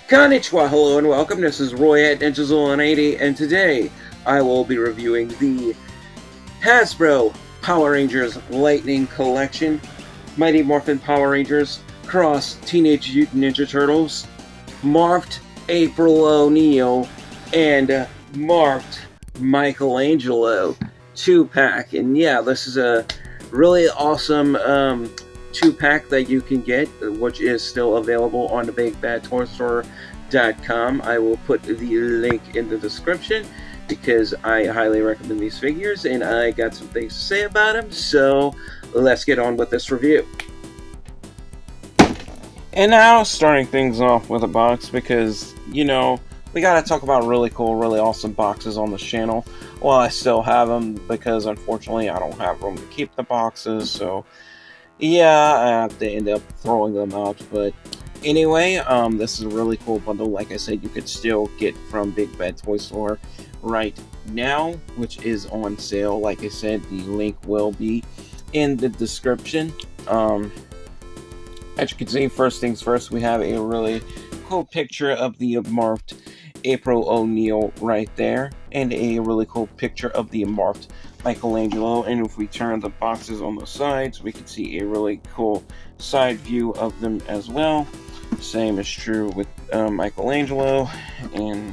Konnichiwa, hello and welcome. This is Roy at NinjaZolan80, and today I will be reviewing the Hasbro Power Rangers Lightning Collection, Mighty Morphin Power Rangers, Cross Teenage Mutant Ninja Turtles, Morphed April O'Neil, and Morphed Michelangelo 2-pack. And yeah, this is a really awesome 2-pack that you can get, which is still available on the BigBadToyStore.com. I will put the link in the description because I highly recommend these figures and I got some things to say about them, so let's get on with this review. And now, starting things off with a box because, you know, we gotta talk about really cool, really awesome boxes on this channel. Well, I still have them because unfortunately I don't have room to keep the boxes, so yeah, I have to end up throwing them out. But anyway, this is a really cool bundle. Like I said, you could still get from Big Bad Toy Store right now, which is on sale. Like I said, the link will be in the description. As you can see, first things first, we have a really cool picture of the morphed April O'Neil right there, and a really cool picture of the morphed Michelangelo. And if we turn the boxes on the sides, we can see a really cool side view of them as well. Same is true with Michelangelo, and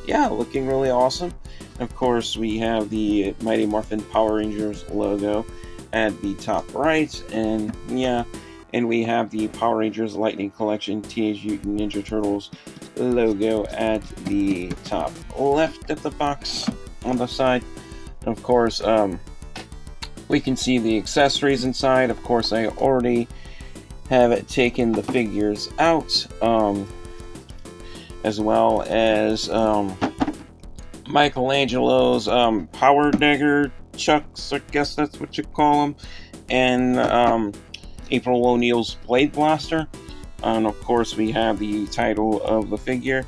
yeah, looking really awesome. Of course, we have the Mighty Morphin Power Rangers logo at the top right, and yeah, and we have the Power Rangers Lightning Collection Teenage Mutant Ninja Turtles logo at the top left of the box on the side. Of course, we can see the accessories inside. Of course, I already have taken the figures out, as well as Michelangelo's power dagger chucks, I guess that's what you call them, and April O'Neil's blade blaster. And of course, we have the title of the figure,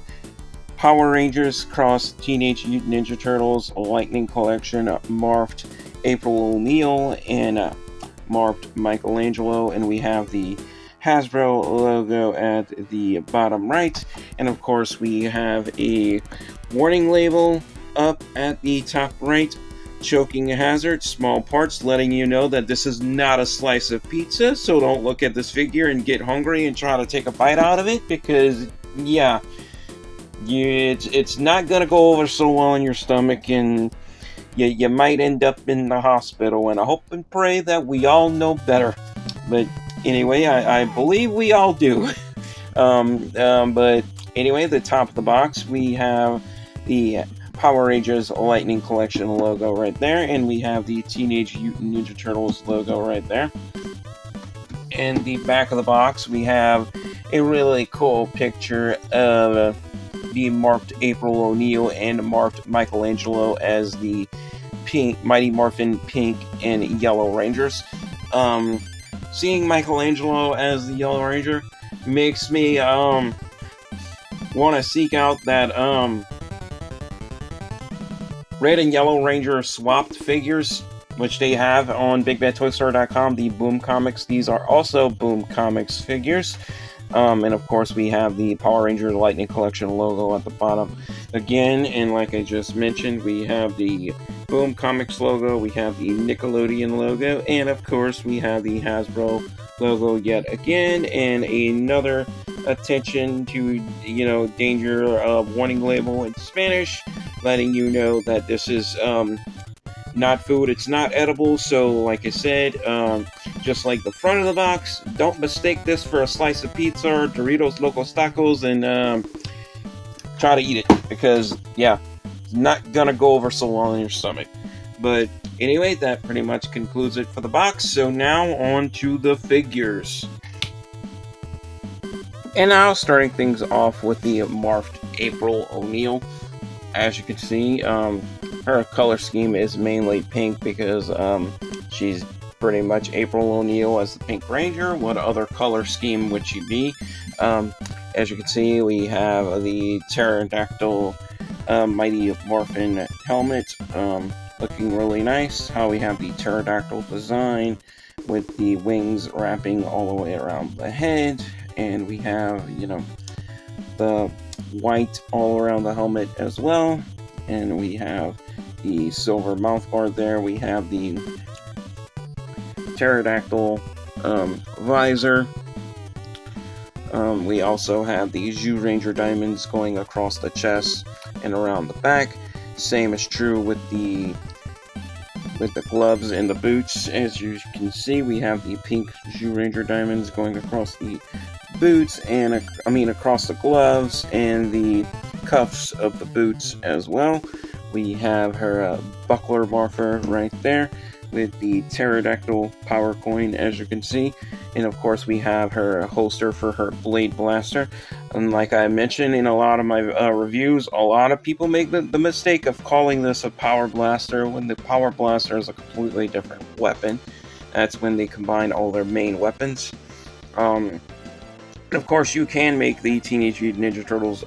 Power Rangers Cross Teenage Mutant Ninja Turtles Lightning Collection, Morphed April O'Neil and Morphed Michelangelo. And we have the Hasbro logo at the bottom right. And of course, we have a warning label up at the top right. Choking hazard, small parts, letting you know that this is not a slice of pizza, so don't look at this figure and get hungry and try to take a bite out of it, because yeah, it's not gonna go over so well in your stomach, and you might end up in the hospital, and I hope and pray that we all know better. But anyway, I believe we all do. But anyway, the top of the box, we have the Power Rangers Lightning Collection logo right there, and we have the Teenage Mutant Ninja Turtles logo right there. And the back of the box, we have a really cool picture of the morphed April O'Neil and morphed Michelangelo as the Mighty Morphin Pink and Yellow Rangers. Seeing Michelangelo as the Yellow Ranger makes me want to seek out that Red and Yellow Ranger swapped figures, which they have on BigBadToyStore.com, the Boom Comics. These are also Boom Comics figures. And of course, we have the Power Rangers Lightning Collection logo at the bottom again. And like I just mentioned, we have the Boom Comics logo, we have the Nickelodeon logo, and of course, we have the Hasbro logo yet again, and another attention to, you know, danger warning label in Spanish, letting you know that this is not food, it's not edible. So like I said, just like the front of the box, don't mistake this for a slice of pizza or Doritos Locos Tacos and try to eat it, because yeah, it's not gonna go over so well in your stomach. But anyway, that pretty much concludes it for the box. So now on to the figures. And now, starting things off with the morphed April O'Neil. As you can see, her color scheme is mainly pink because she's pretty much April O'Neil as the Pink Ranger. What other color scheme would she be? As you can see, we have the pterodactyl Mighty Morphin helmet, looking really nice. How we have the pterodactyl design with the wings wrapping all the way around the head, and we have, you know, the white all around the helmet as well, and we have the silver mouthguard there. We have the pterodactyl visor. We also have the Zyuranger diamonds going across the chest and around the back. Same is true with the gloves and the boots. As you can see, we have the pink Zyuranger diamonds going across the boots and across the gloves and the cuffs of the boots as well. We have her buckler marker right there with the pterodactyl power coin, as you can see. And of course we have her holster for her blade blaster. And like I mentioned in a lot of my reviews, a lot of people make the mistake of calling this a power blaster when the power blaster is a completely different weapon. That's when they combine all their main weapons. Of course, you can make the Teenage Mutant Ninja Turtles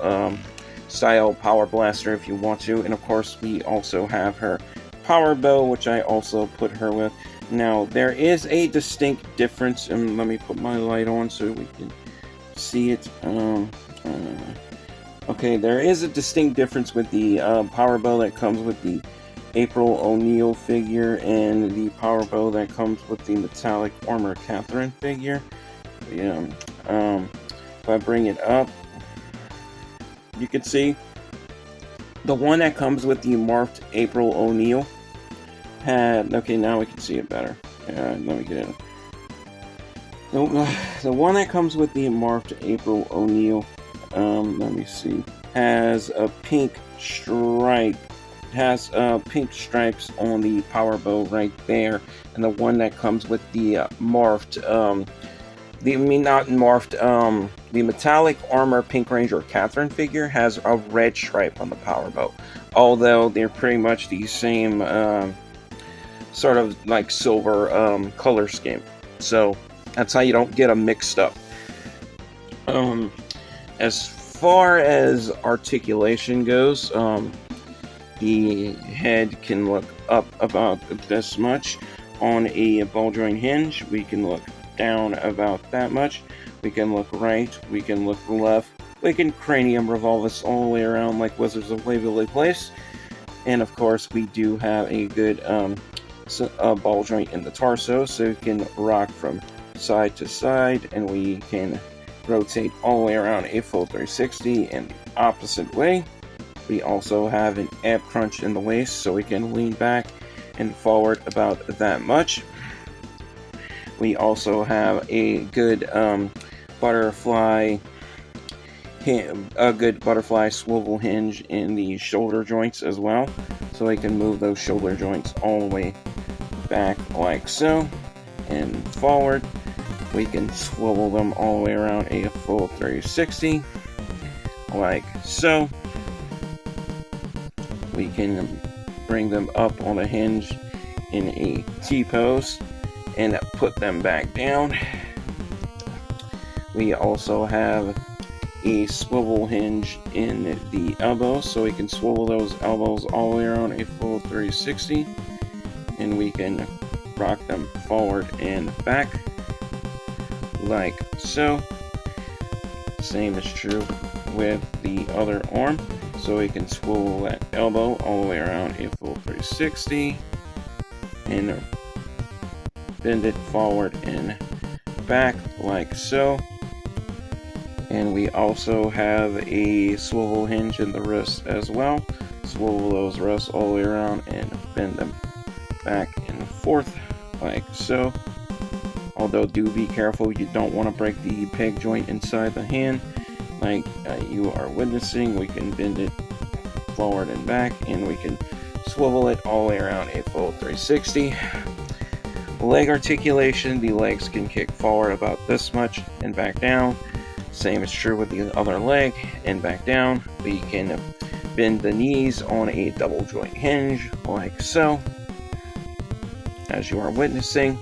style power blaster if you want to. And of course, we also have her power bow, which I also put her with. Now, there is a distinct difference, and let me put my light on so we can see it. Okay, there is a distinct difference with the power bow that comes with the April O'Neil figure and the power bow that comes with the metallic armor Catherine figure. Yeah. If I bring it up, you can see the one that comes with the morphed April O'Neil had. Okay, now we can see it better. Let me get it. The one that comes with the morphed April O'Neil, let me see, has a pink stripe. Has pink stripes on the power bow right there, and the one that comes with the morphed, the metallic armor Pink Ranger Catherine figure has a red stripe on the power bow. Although they're pretty much the same sort of like silver color scheme. So that's how you don't get them mixed up. As far as articulation goes, the head can look up about this much on a ball joint hinge. We can look down about that much. We can look right. We can look left. We can cranium revolve this all the way around like Wizards of Waverly Place. And of course, we do have a good ball joint in the torso, so we can rock from side to side, and we can rotate all the way around a full 360 and the opposite way. We also have an ab crunch in the waist, so we can lean back and forward about that much. We also have a good butterfly swivel hinge in the shoulder joints as well, so we can move those shoulder joints all the way back like so and forward. We can swivel them all the way around a full 360 like so. We can bring them up on a hinge in a T-pose and put them back down. We also have a swivel hinge in the elbows, so we can swivel those elbows all the way around a full 360, and we can rock them forward and back like so. Same is true with the other arm, so we can swivel that elbow all the way around a full 360 and bend it forward and back like so. And we also have a swivel hinge in the wrist as well. Swivel those wrists all the way around and bend them back and forth like so. Although do be careful, you don't want to break the peg joint inside the hand like you are witnessing. We can bend it forward and back, and we can swivel it all the way around a full 360. Leg articulation, the legs can kick forward about this much and back down. Same is true with the other leg, and back down. We can bend the knees on a double joint hinge like so, as you are witnessing.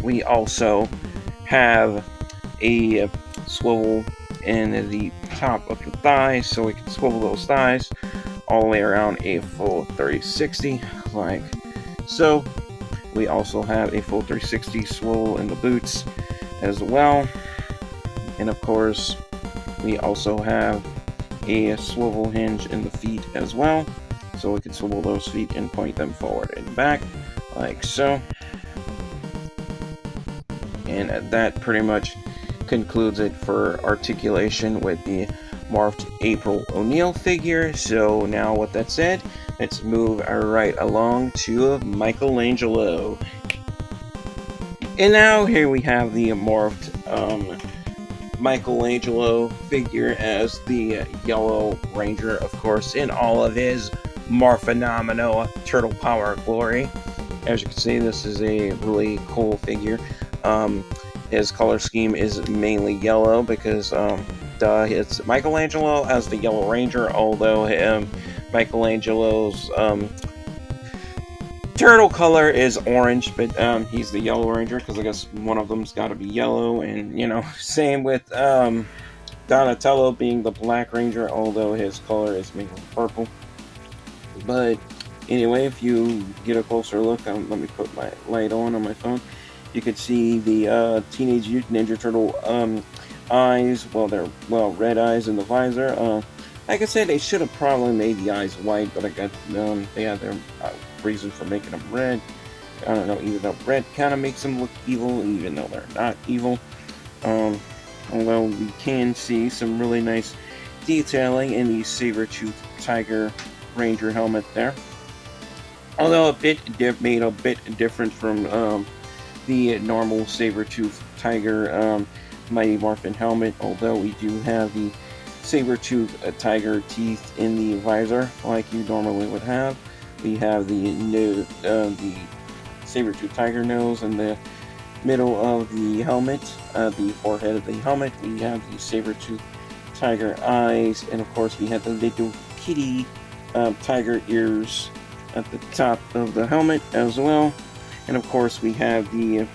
We also have a swivel in the top of the thighs, so we can swivel those thighs all the way around a full 360 like so. We also have a full 360 swivel in the boots as well. And of course, we also have a swivel hinge in the feet as well. So we can swivel those feet and point them forward and back, like so. And that pretty much concludes it for articulation with the Morphed April O'Neil figure. So now with that said, let's move right along to Michelangelo. And now here we have the Morphed Michelangelo figure as the Yellow Ranger, of course, in all of his Morphenomenal Turtle Power glory. As you can see, this is a really cool figure. His color scheme is mainly yellow because it's Michelangelo as the Yellow Ranger, although Michelangelo's turtle color is orange, but he's the Yellow Ranger because I guess one of them's got to be yellow. And you know, same with Donatello being the Black Ranger, although his color is mainly purple. But anyway, if you get a closer look, let me put my light on my phone. You can see the Teenage Mutant Ninja Turtle eyes. Well, they're red eyes in the visor. Like I said, they should have probably made the eyes white, but I got they had their reason for making them red. I don't know, even though red kind of makes them look evil, even though they're not evil. Although we can see some really nice detailing in the saber-tooth tiger ranger helmet there. Although made a bit different from the normal saber-tooth tiger Mighty Morphin helmet, although we do have the saber-tooth tiger teeth in the visor like you normally would have. We have the saber-tooth tiger nose in the middle of the helmet, the forehead of the helmet. We have the saber-tooth tiger eyes, and of course we have the little kitty tiger ears at the top of the helmet as well. And of course we have the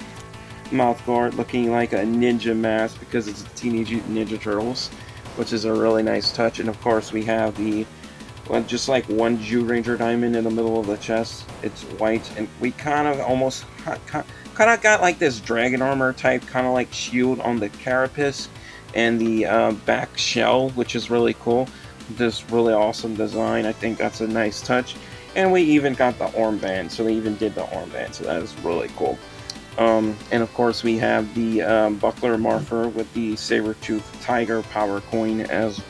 mouth guard looking like a ninja mask because it's Teenage Mutant Ninja Turtles, which is a really nice touch. And of course we have the just like one Jew Ranger diamond in the middle of the chest. It's white, and we kind of got like this dragon armor type kind of like shield on the carapace and the back shell, which is really cool. This really awesome design. I think that's a nice touch. And we even got the armband, so they even did the armband, so that is really cool. And of course we have the buckler marker with the saber-tooth tiger power coin as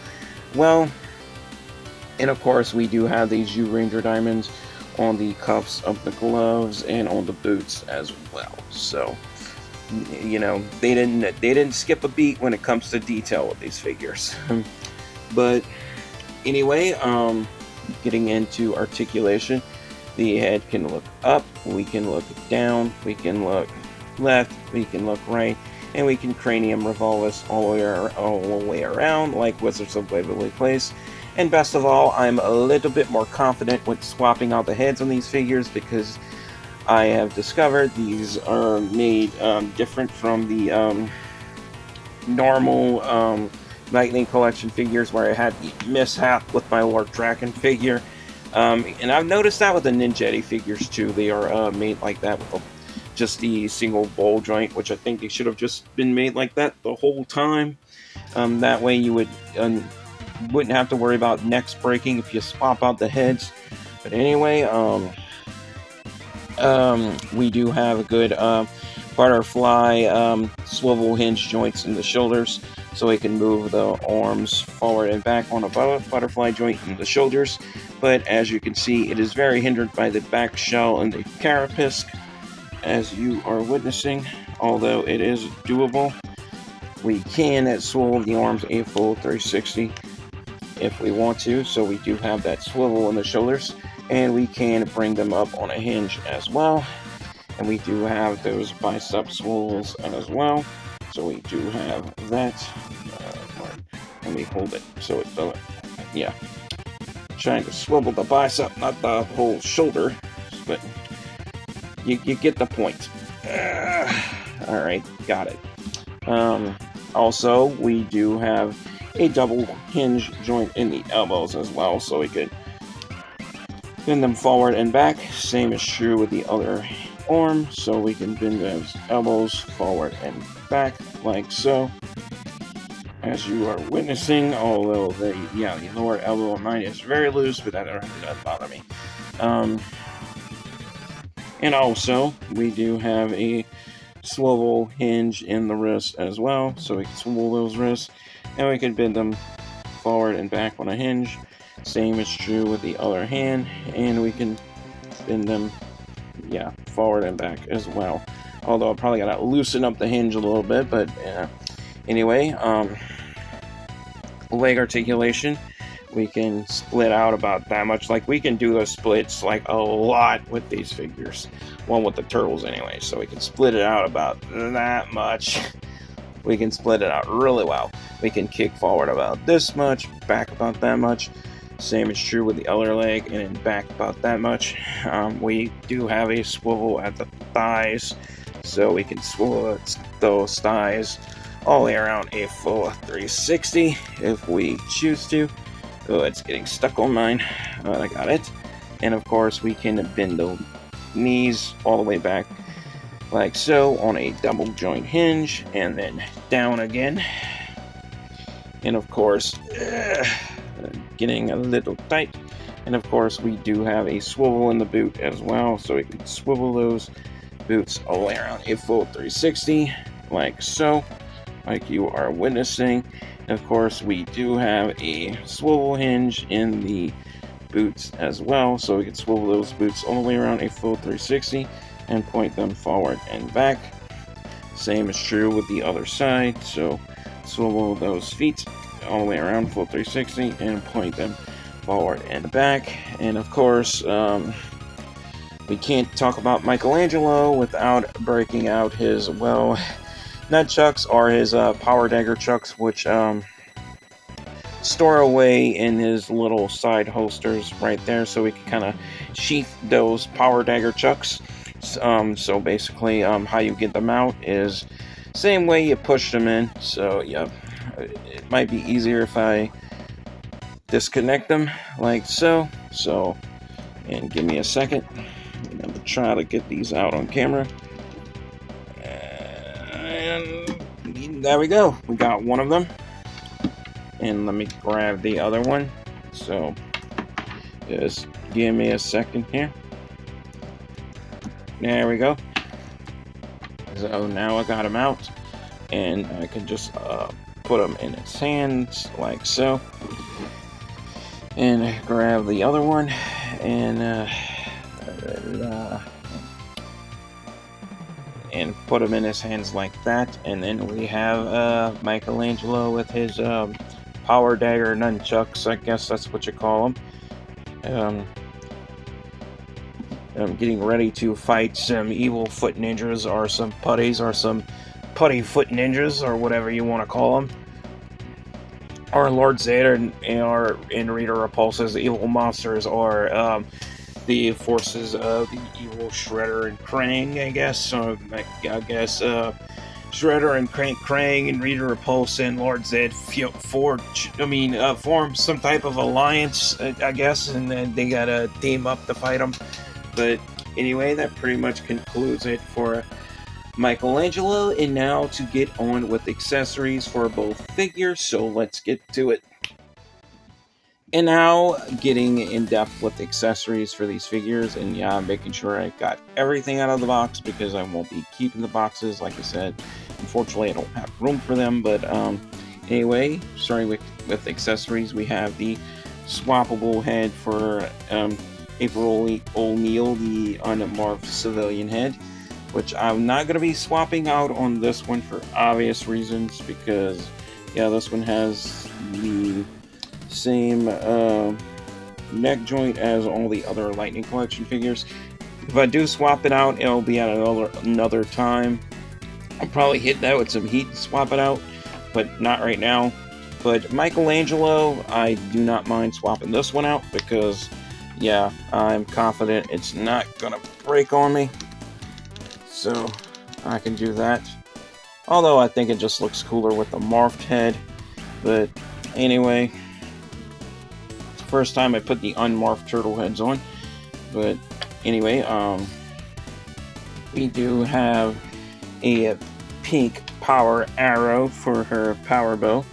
well. And of course we do have these Jew Ranger diamonds on the cuffs of the gloves and on the boots as well. So, you know, they didn't skip a beat when it comes to detail with these figures. But anyway, getting into articulation, the head can look up, we can look down, we can look left, we can look right, and we can cranium revolve us all the way around like Wizards of Waverly Place. And best of all, I'm a little bit more confident with swapping out the heads on these figures because I have discovered these are made different from the normal Lightning Collection figures where I had the mishap with my Lord Draken figure. And I've noticed that with the Ninjetti figures too. They are made like that with just the single ball joint, which I think they should have just been made like that the whole time. That way you wouldn't have to worry about necks breaking if you swap out the heads. But anyway, we do have a good butterfly swivel hinge joints in the shoulders, so we can move the arms forward and back on a butterfly joint in the shoulders. But as you can see, it is very hindered by the back shell and the carapace, as you are witnessing. Although it is doable, we can swivel the arms a full 360 if we want to. So we do have that swivel in the shoulders, and we can bring them up on a hinge as well. And we do have those bicep swivels as well. So we do have that. Let me hold it so it doesn't. Yeah. Trying to swivel the bicep, not the whole shoulder. But you get the point. Alright, got it. Also, we do have a double hinge joint in the elbows as well, so we could bend them forward and back. Same is true with the other arm, so we can bend those elbows forward and back like so. As you are witnessing, although the lower elbow of mine is very loose, but that doesn't bother me. And also, we do have a swivel hinge in the wrist as well, so we can swivel those wrists, and we can bend them forward and back on a hinge. Same is true with the other hand, and we can bend them, forward and back as well. Although I probably gotta loosen up the hinge a little bit, but anyway, leg articulation, we can split out about that much. Like, we can do those splits like a lot with these figures. One with the turtles anyway, so we can split it out about that much. We can split it out really well. We can kick forward about this much, back about that much. Same is true with the other leg, and then back about that much. We do have a swivel at the thighs, so we can swivel those thighs all the way around a full 360 if we choose to. Oh, it's getting stuck on mine. I got it. And of course, we can bend the knees all the way back like so on a double joint hinge, and then down again. And of course, getting a little tight. And of course, we do have a swivel in the boot as well, so we can swivel those boots all the way around a full 360 like so, like you are witnessing. And of course, we do have a swivel hinge in the boots as well, so we can swivel those boots all the way around a full 360 and point them forward and back. Same is true with the other side, so swivel those feet all the way around full 360 and point them forward and back. And of course, we can't talk about Michelangelo without breaking out his, well, nunchucks, or his power dagger chucks, which store away in his little side holsters right there, so we can kind of sheath those power dagger chucks. So basically, how you get them out is same way you push them in. So yeah, it might be easier if I disconnect them like so. And give me a second. I'm gonna try to get these out on camera. And there we go. We got one of them. And let me grab the other one. So just give me a second here. There we go. So now I got him out, and I can just put him in his hands like so, and grab the other one, and put him in his hands like that. And then we have Michelangelo with his power dagger nunchucks, I guess that's what you call them. I'm getting ready to fight some evil foot ninjas, or some putties, or some putty foot ninjas, or whatever you want to call them. Or Lord Zed, or in Rita Repulsa's evil monsters, or the forces of the evil Shredder and Krang, I guess. So I guess Shredder and Krang and Rita Repulsa and Lord Zed form some type of alliance, I guess, and then they gotta team up to fight them. But anyway, that pretty much concludes it for Michelangelo. And now to get on with accessories for both figures, so let's get to it. And now getting in depth with accessories for these figures, and yeah, I'm making sure I got everything out of the box because I won't be keeping the boxes. Like I said, unfortunately I don't have room for them. But anyway, starting with accessories, we have the swappable head for April O'Neil, the unmorphed civilian head, which I'm not going to be swapping out on this one for obvious reasons, because yeah, this one has the same neck joint as all the other Lightning Collection figures. If I do swap it out, it'll be at another time. I'll probably hit that with some heat and swap it out, but not right now. But Michelangelo, I do not mind swapping this one out because yeah, I'm confident it's not gonna break on me, so I can do that. Although I think it just looks cooler with the morphed head. But anyway, it's the first time I put the unmorphed turtle heads on. But anyway, we do have a pink power arrow for her power bow.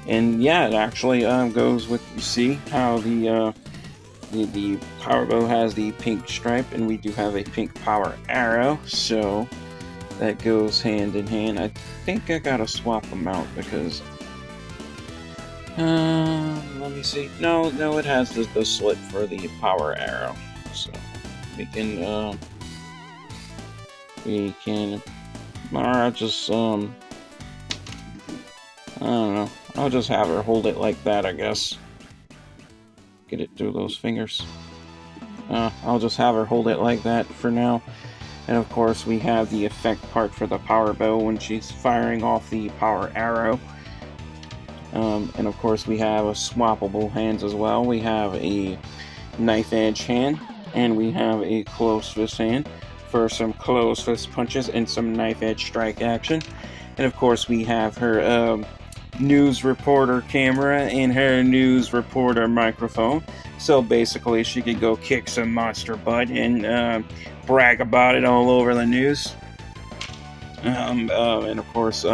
And yeah, it actually goes with, you see how the power bow has the pink stripe, and we do have a pink power arrow, so that goes hand in hand. I think I gotta swap them out because let me see. No, it has the slit for the power arrow, so we can or just I don't know. I'll just have her hold it like that, I guess. Get it through those fingers. I'll just have her hold it like that for now. And of course, we have the effect part for the power bow when she's firing off the power arrow. And of course, we have a swappable hands as well. We have a knife edge hand, and we have a closed fist hand for some closed fist punches and some knife edge strike action. And of course, we have her news reporter camera and her news reporter microphone, so basically she could go kick some monster butt and brag about it all over the news. And of course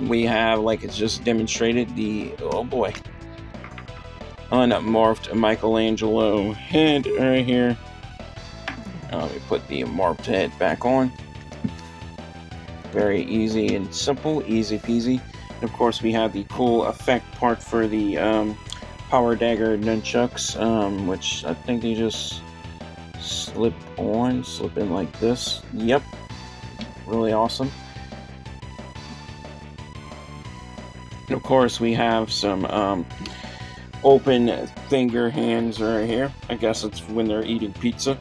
we have, like it's just demonstrated, the unmorphed Michelangelo head right here. Let me put the morphed head back on. Very easy and simple, easy peasy. And of course, we have the cool effect part for the power dagger nunchucks, which I think they just slip in like this. Yep, really awesome. And of course, we have some open finger hands right here. I guess it's when they're eating pizza.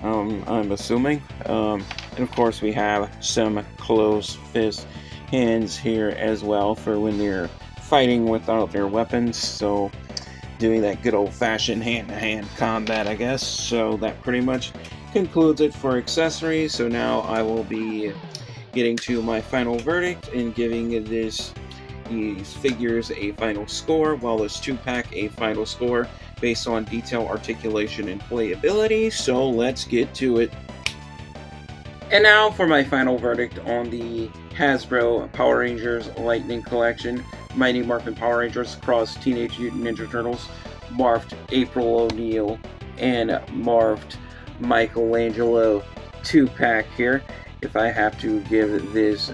I'm assuming. And of course, we have some closed fist hands here as well for when they're fighting without their weapons. So, doing that good old-fashioned hand-to-hand combat, I guess. So that pretty much concludes it for accessories. So now I will be getting to my final verdict and giving these figures a final score, while this 2-pack a final score based on detail, articulation, and playability. So let's get to it. And now for my final verdict on the Hasbro Power Rangers Lightning Collection, Mighty Morphin Power Rangers Cross Teenage Mutant Ninja Turtles, Morphed April O'Neil, and Morphed Michelangelo 2-pack here. If I have to give this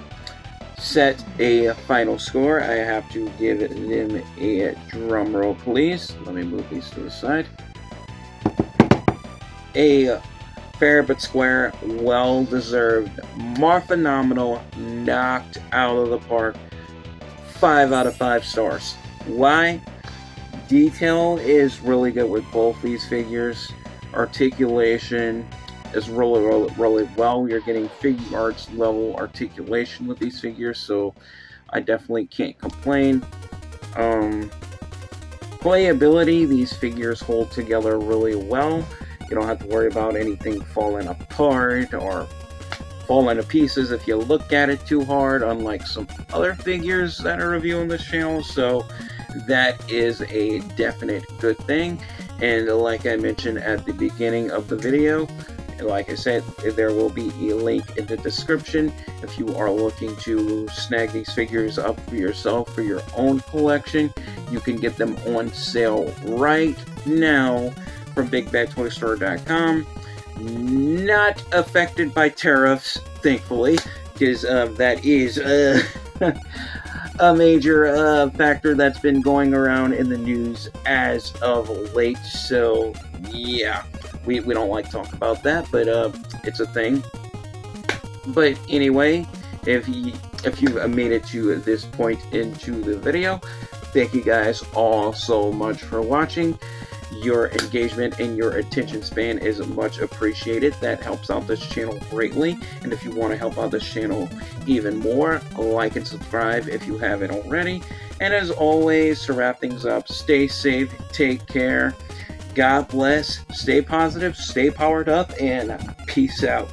set a final score, I have to give them a drum roll, please. Let me move these to the side. A fair but square, well-deserved, more phenomenal, knocked out of the park, 5 out of 5 stars. Why? Detail is really good with both these figures. Articulation is really well. You're getting figure arts level articulation with these figures, so I definitely can't complain. Playability, these figures hold together really well. You don't have to worry about anything falling apart or falling to pieces if you look at it too hard, unlike some other figures that are reviewing this channel. So that is a definite good thing. And like I mentioned at the beginning of the video, like I said, there will be a link in the description if you are looking to snag these figures up for yourself for your own collection. You can get them on sale right now from BigBadToyStore.com. Not affected by tariffs, thankfully, because that is a major factor that's been going around in the news as of late. So yeah, we don't like to talk about that, but it's a thing. But anyway, if you've made it to this point into the video, thank you guys all so much for watching. Your engagement and your attention span is much appreciated. That helps out this channel greatly. And if you want to help out this channel even more, like and subscribe if you haven't already. And as always, to wrap things up, stay safe, take care, God bless, stay positive, stay powered up, and peace out.